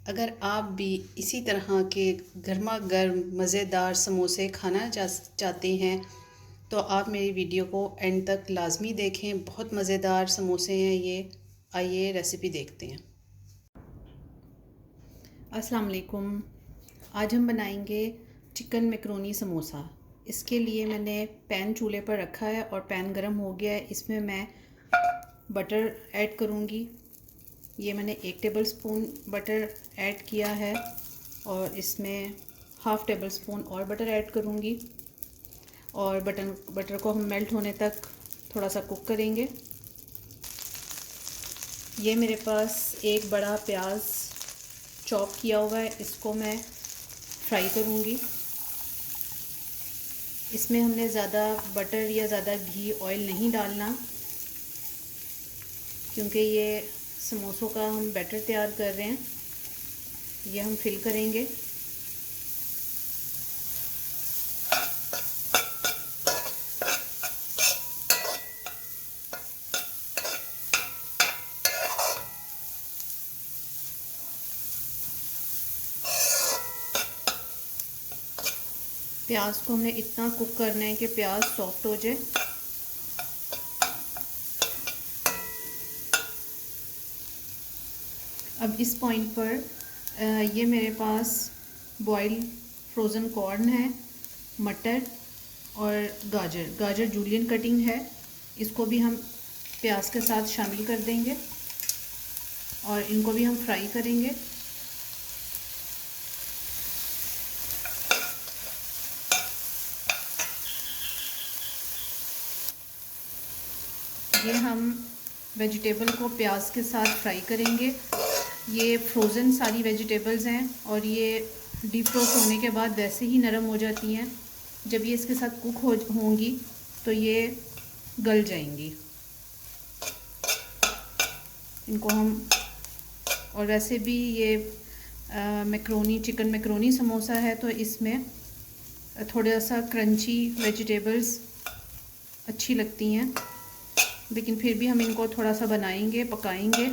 अगर आप भी इसी तरह के गर्मा गर्म मज़ेदार समोसे खाना चाहते हैं तो आप मेरी वीडियो को एंड तक लाजमी देखें। बहुत मज़ेदार समोसे हैं ये। आइए रेसिपी देखते हैं। अस्सलाम वालेकुम। आज हम बनाएंगे चिकन मैकरोनी समोसा। इसके लिए मैंने पैन चूल्हे पर रखा है और पैन गरम हो गया है। इसमें मैं बटर ऐड करूँगी। ये मैंने 1 टेबल स्पून बटर ऐड किया है और इसमें हाफ़ टेबल स्पून और बटर ऐड करूँगी और बटर को हम मेल्ट होने तक थोड़ा सा कुक करेंगे। ये मेरे पास एक बड़ा प्याज चॉप किया हुआ है, इसको मैं फ्राई करूँगी। इसमें हमने ज़्यादा बटर या ज़्यादा घी ऑयल नहीं डालना, क्योंकि ये समोसों का हम बैटर तैयार कर रहे हैं। ये हम फिल करेंगे। प्याज को हमने इतना कुक करना है कि प्याज सॉफ्ट हो जाए। अब इस पॉइंट पर ये मेरे पास बॉयल फ्रोज़न कॉर्न है, मटर और गाजर जूलियन कटिंग है। इसको भी हम प्याज के साथ शामिल कर देंगे और इनको भी हम फ्राई करेंगे। ये हम वेजिटेबल को प्याज के साथ फ्राई करेंगे। ये फ्रोज़न सारी वेजिटेबल्स हैं और ये डीप रोस्ट होने के बाद वैसे ही नरम हो जाती हैं। जब ये इसके साथ कुक होंगी तो ये गल जाएंगी। इनको हम, और वैसे भी ये मैकरोनी चिकन मैकरोनी समोसा है तो इसमें थोड़ा सा क्रंची वेजिटेबल्स अच्छी लगती हैं, लेकिन फिर भी हम इनको थोड़ा सा बनाएंगे, पकाएंगे।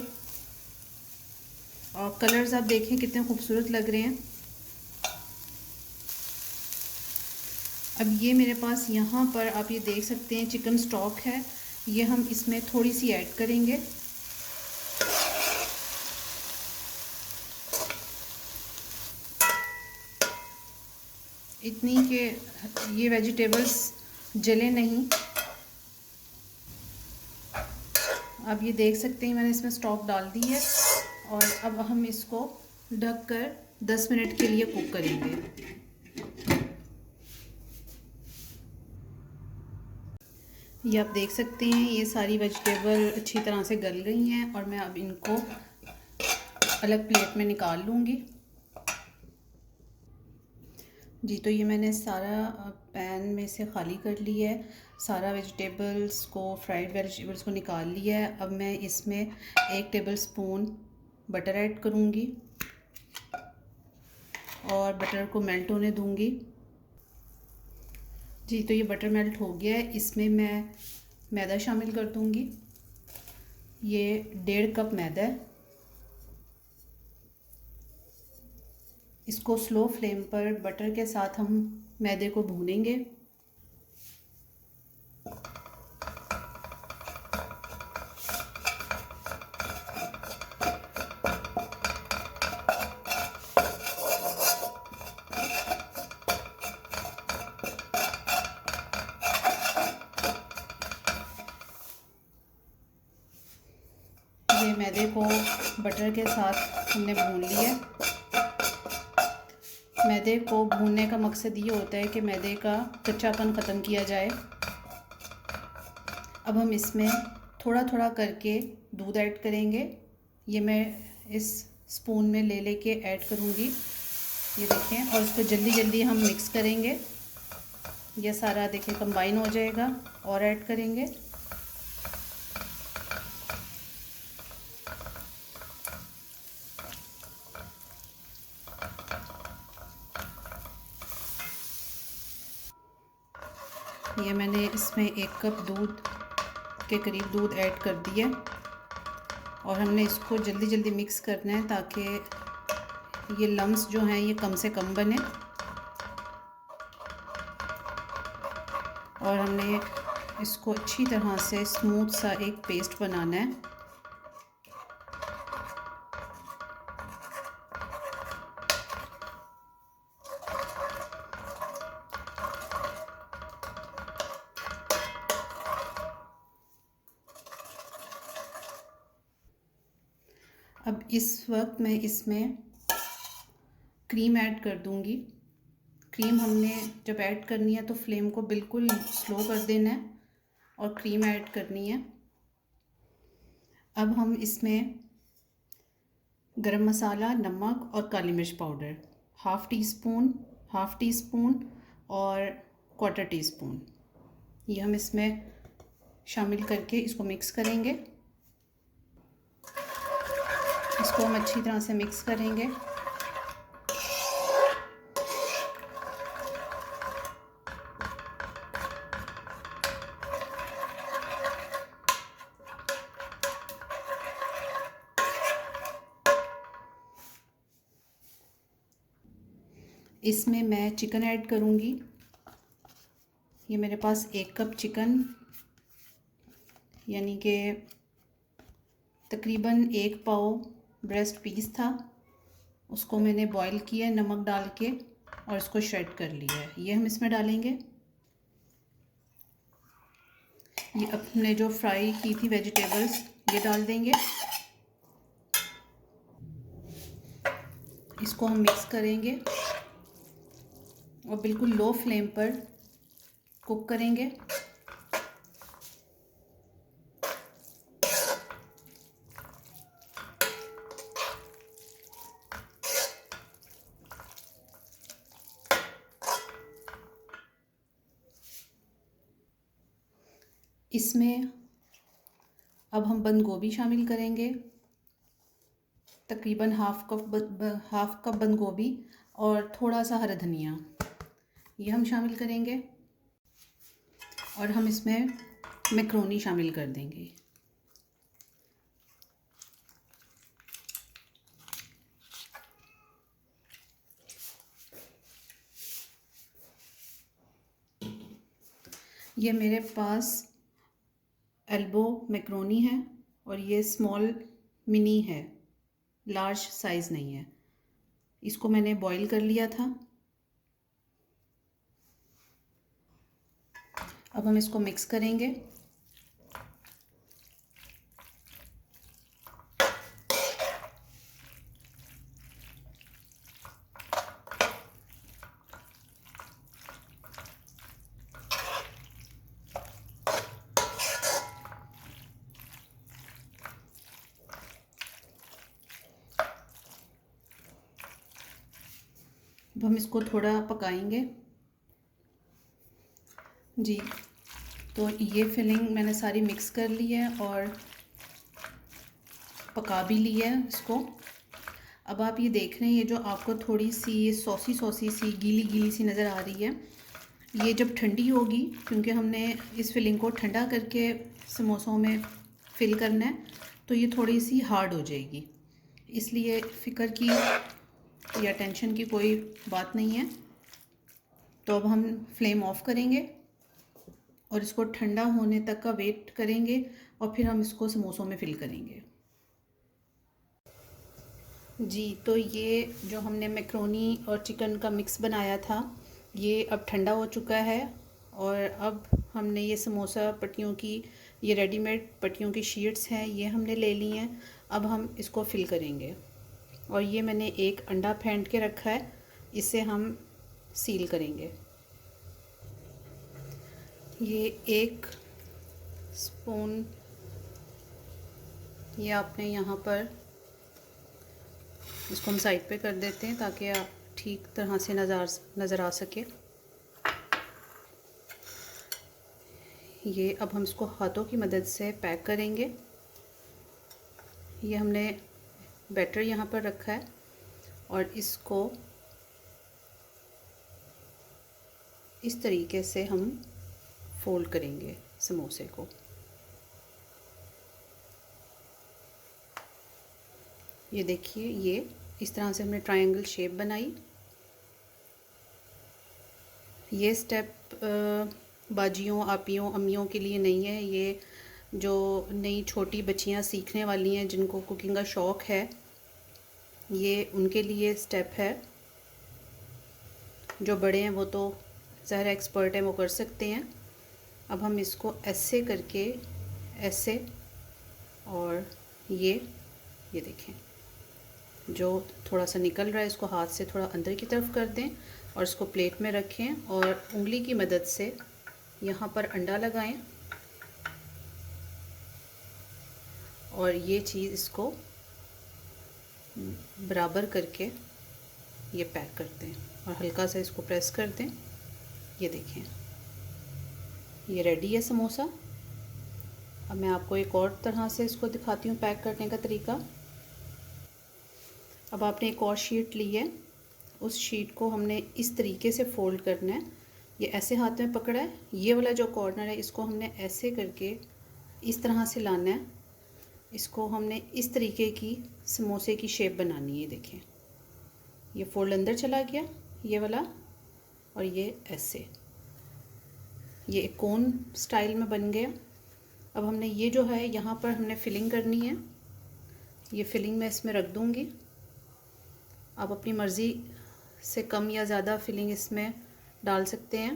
और कलर्स आप देखें कितने खूबसूरत लग रहे हैं। अब ये मेरे पास यहाँ पर आप ये देख सकते हैं चिकन स्टॉक है। ये हम इसमें थोड़ी सी ऐड करेंगे। इतनी कि ये वेजिटेबल्स जले नहीं। अब ये देख सकते हैं मैंने इसमें स्टॉक डाल दी है और अब हम इसको ढककर 10 मिनट के लिए कुक करेंगे। ये आप देख सकते हैं ये सारी वेजिटेबल अच्छी तरह से गल गई हैं और मैं अब इनको अलग प्लेट में निकाल लूँगी। जी, तो ये मैंने सारा पैन में से खाली कर लिया है। सारा वेजिटेबल्स को, फ्राइड वेजिटेबल्स को निकाल लिया है। अब मैं इसमें 1 टेबल स्पून बटर ऐड करूँगी और बटर को मेल्ट होने दूँगी। जी, तो ये बटर मेल्ट हो गया है। इसमें मैं मैदा शामिल कर दूँगी। ये 1.5 कप मैदा है। इसको स्लो फ्लेम पर बटर के साथ हम मैदे को भूनेंगे। ये मैदे को बटर के साथ हमने भून लिया। मैदे को भूनने का मकसद ये होता है कि मैदे का कच्चापन ख़त्म किया जाए। अब हम इसमें थोड़ा थोड़ा करके दूध ऐड करेंगे। ये मैं इस स्पून में ले के ऐड करूँगी। ये देखें, और इसको जल्दी जल्दी हम मिक्स करेंगे। ये सारा देखें कंबाइन हो जाएगा और ऐड करेंगे। ये मैंने इसमें 1 कप दूध के करीब दूध ऐड कर दिया और हमने इसको जल्दी जल्दी मिक्स करना है ताकि ये लम्स जो हैं ये कम से कम बने, और हमने इसको अच्छी तरह से स्मूथ सा एक पेस्ट बनाना है। अब इस वक्त मैं इसमें क्रीम ऐड कर दूंगी। क्रीम हमने जब ऐड करनी है तो फ्लेम को बिल्कुल स्लो कर देना है और क्रीम ऐड करनी है। अब हम इसमें गरम मसाला, नमक और काली मिर्च पाउडर हाफ़ टी स्पून और क्वार्टर टी स्पून ये हम इसमें शामिल करके इसको मिक्स करेंगे। इसको हम अच्छी तरह से मिक्स करेंगे। इसमें मैं चिकन ऐड करूँगी। ये मेरे पास 1 कप चिकन यानी कि तकरीबन 1 पाव ब्रेस्ट पीस था, उसको मैंने बॉईल किया नमक डाल के और इसको श्रेड कर लिया है। ये हम इसमें डालेंगे। ये अपने जो फ्राई की थी वेजिटेबल्स ये डाल देंगे। इसको हम मिक्स करेंगे और बिल्कुल लो फ्लेम पर कुक करेंगे। इसमें अब हम बंद गोभी शामिल करेंगे, तकरीबन हाफ़ कप बंद गोभी और थोड़ा सा हरा धनिया ये हम शामिल करेंगे और हम इसमें मैक्रोनी शामिल कर देंगे। ये मेरे पास एल्बो मैक्रोनी है और ये स्मॉल मिनी है, लार्ज साइज़ नहीं है। इसको मैंने बॉईल कर लिया था। अब हम इसको मिक्स करेंगे। अब हम इसको थोड़ा पकाएंगे। जी, तो ये फिलिंग मैंने सारी मिक्स कर ली है और पका भी ली है इसको। अब आप ये देख रहे हैं, ये जो आपको थोड़ी सी ये सॉसी सी गीली सी नज़र आ रही है, ये जब ठंडी होगी, क्योंकि हमने इस फिलिंग को ठंडा करके समोसों में फिल करना है, तो ये थोड़ी सी हार्ड हो जाएगी। इसलिए फ़िक्र की या टेंशन की कोई बात नहीं है। तो अब हम फ्लेम ऑफ करेंगे और इसको ठंडा होने तक का वेट करेंगे और फिर हम इसको समोसों में फिल करेंगे। जी, तो ये जो हमने मैक्रोनी और चिकन का मिक्स बनाया था ये अब ठंडा हो चुका है और अब हमने ये समोसा पट्टियों की, ये रेडीमेड पट्टियों की शीट्स हैं, ये हमने ले ली हैं। अब हम इसको फिल करेंगे और ये मैंने एक अंडा फेंट के रखा है, इसे हम सील करेंगे। ये 1 स्पून ये आपने यहाँ पर, इसको हम साइड पे कर देते हैं ताकि आप ठीक तरह से नज़र आ सके। ये अब हम इसको हाथों की मदद से पैक करेंगे। ये हमने बैटर यहाँ पर रखा है और इसको इस तरीके से हम फोल्ड करेंगे समोसे को। ये देखिए, ये इस तरह से हमने ट्रायंगल शेप बनाई। ये स्टेप बाजियों, आपियों, अम्मियों के लिए नहीं है, ये जो नई छोटी बच्चियां सीखने वाली हैं, जिनको कुकिंग का शौक़ है, ये उनके लिए स्टेप है। जो बड़े हैं वो तो ज़ाहिर एक्सपर्ट हैं, वो कर सकते हैं। अब हम इसको ऐसे करके, ऐसे, और ये देखें, जो थोड़ा सा निकल रहा है इसको हाथ से थोड़ा अंदर की तरफ कर दें और इसको प्लेट में रखें और उंगली की मदद से यहाँ पर अंडा लगाएं और ये चीज़ इसको बराबर करके ये पैक कर दें और हल्का सा इसको प्रेस कर दें। ये देखें, ये रेडी है समोसा। अब मैं आपको एक और तरह से इसको दिखाती हूँ पैक करने का तरीका। अब आपने एक और शीट ली है, उस शीट को हमने इस तरीके से फ़ोल्ड करना है। ये ऐसे हाथ में पकड़ा है, ये वाला जो कॉर्नर है इसको हमने ऐसे करके इस तरह से लाना है। इसको हमने इस तरीके की समोसे की शेप बनानी है। देखें, ये फोल्ड अंदर चला गया, ये वाला, और ये ऐसे, ये एक कोन स्टाइल में बन गया। अब हमने ये जो है यहाँ पर हमने फिलिंग करनी है। ये फिलिंग मैं इसमें रख दूँगी। आप अपनी मर्ज़ी से कम या ज़्यादा फिलिंग इसमें डाल सकते हैं।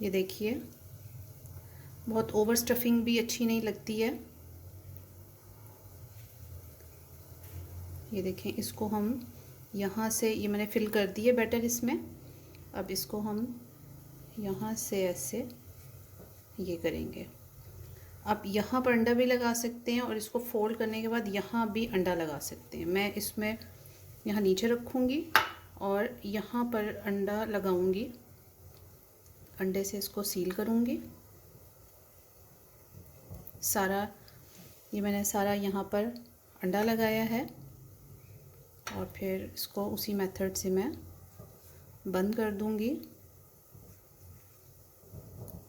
ये देखिए, बहुत ओवर स्टफिंग भी अच्छी नहीं लगती है। ये देखें, इसको हम यहाँ से, ये मैंने फिल कर दी है बैटर इसमें। अब इसको हम यहाँ से ऐसे ये करेंगे। आप यहाँ पर अंडा भी लगा सकते हैं और इसको फोल्ड करने के बाद यहाँ भी अंडा लगा सकते हैं। मैं इसमें यहाँ नीचे रखूँगी और यहाँ पर अंडा लगाऊँगी। अंडे से इसको सील करूँगी सारा। ये मैंने सारा यहाँ पर अंडा लगाया है और फिर इसको उसी मेथड से मैं बंद कर दूँगी।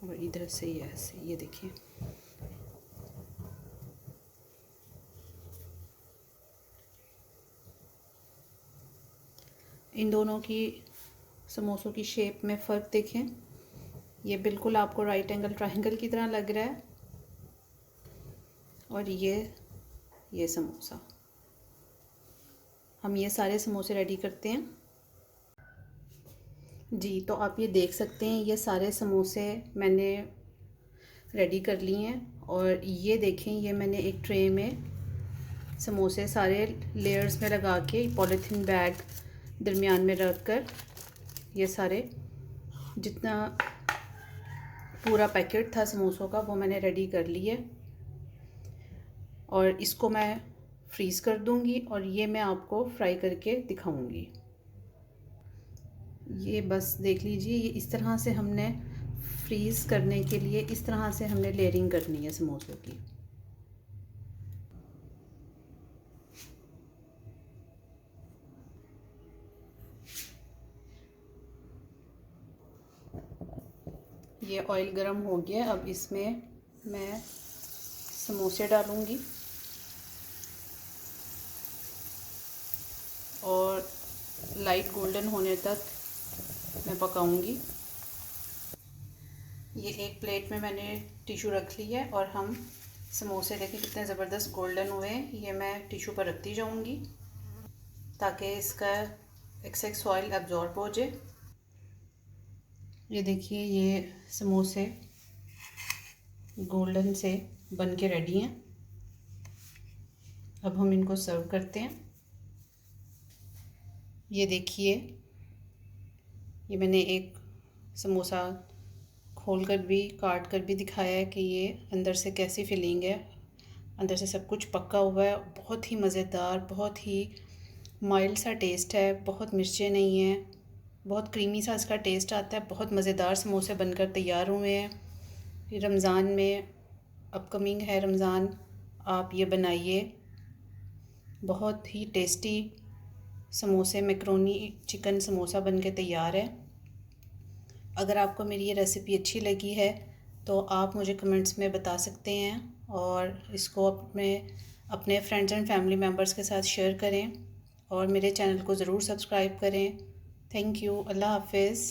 और इधर से ये ऐसे, ये देखिए, इन दोनों की समोसों की शेप में फ़र्क देखें। ये बिल्कुल आपको राइट एंगल ट्रायंगल की तरह लग रहा है। और ये समोसा, हम ये सारे समोसे रेडी करते हैं जी। तो आप ये देख सकते हैं, ये सारे समोसे मैंने रेडी कर लिए हैं। और ये देखें, ये मैंने एक ट्रे में समोसे सारे लेयर्स में लगा के पॉलीथीन बैग दरमियान में रख कर, ये सारे जितना पूरा पैकेट था समोसों का वो मैंने रेडी कर लिए। और इसको मैं फ्रीज़ कर दूंगी और ये मैं आपको फ्राई करके दिखाऊंगी। ये बस देख लीजिए, ये इस तरह से हमने फ्रीज़ करने के लिए इस तरह से हमने लेयरिंग करनी है समोसों की। ये ऑयल गरम हो गया। अब इसमें मैं समोसे डालूंगी और लाइट गोल्डन होने तक मैं पकाऊंगी। ये एक प्लेट में मैंने टिश्यू रख ली है और हम समोसे देखें कितने ज़बरदस्त गोल्डन हुए हैं। ये मैं टिश्यू पर रखती जाऊंगी ताकि इसका एक्सेस ऑयल एब्जॉर्ब हो जाए। ये देखिए, ये समोसे गोल्डन से बन के रेडी हैं। अब हम इनको सर्व करते हैं। ये देखिए, ये मैंने एक समोसा खोल कर भी, काट कर भी दिखाया है कि ये अंदर से कैसी फीलिंग है। अंदर से सब कुछ पक्का हुआ है। बहुत ही मज़ेदार, बहुत ही माइल्ड सा टेस्ट है, बहुत मिर्चें नहीं हैं, बहुत क्रीमी सा इसका टेस्ट आता है। बहुत मज़ेदार समोसे बनकर तैयार हुए हैं। रमज़ान में अपकमिंग है रमज़ान, आप ये बनाइए। बहुत ही टेस्टी समोसे, मैक्रोनी चिकन समोसा बनके तैयार है। अगर आपको मेरी ये रेसिपी अच्छी लगी है तो आप मुझे कमेंट्स में बता सकते हैं, और इसको अपने फ्रेंड्स एंड फैमिली मेम्बर्स के साथ शेयर करें और मेरे चैनल को ज़रूर सब्सक्राइब करें। Thank you. अल्लाह हाफ़िज़।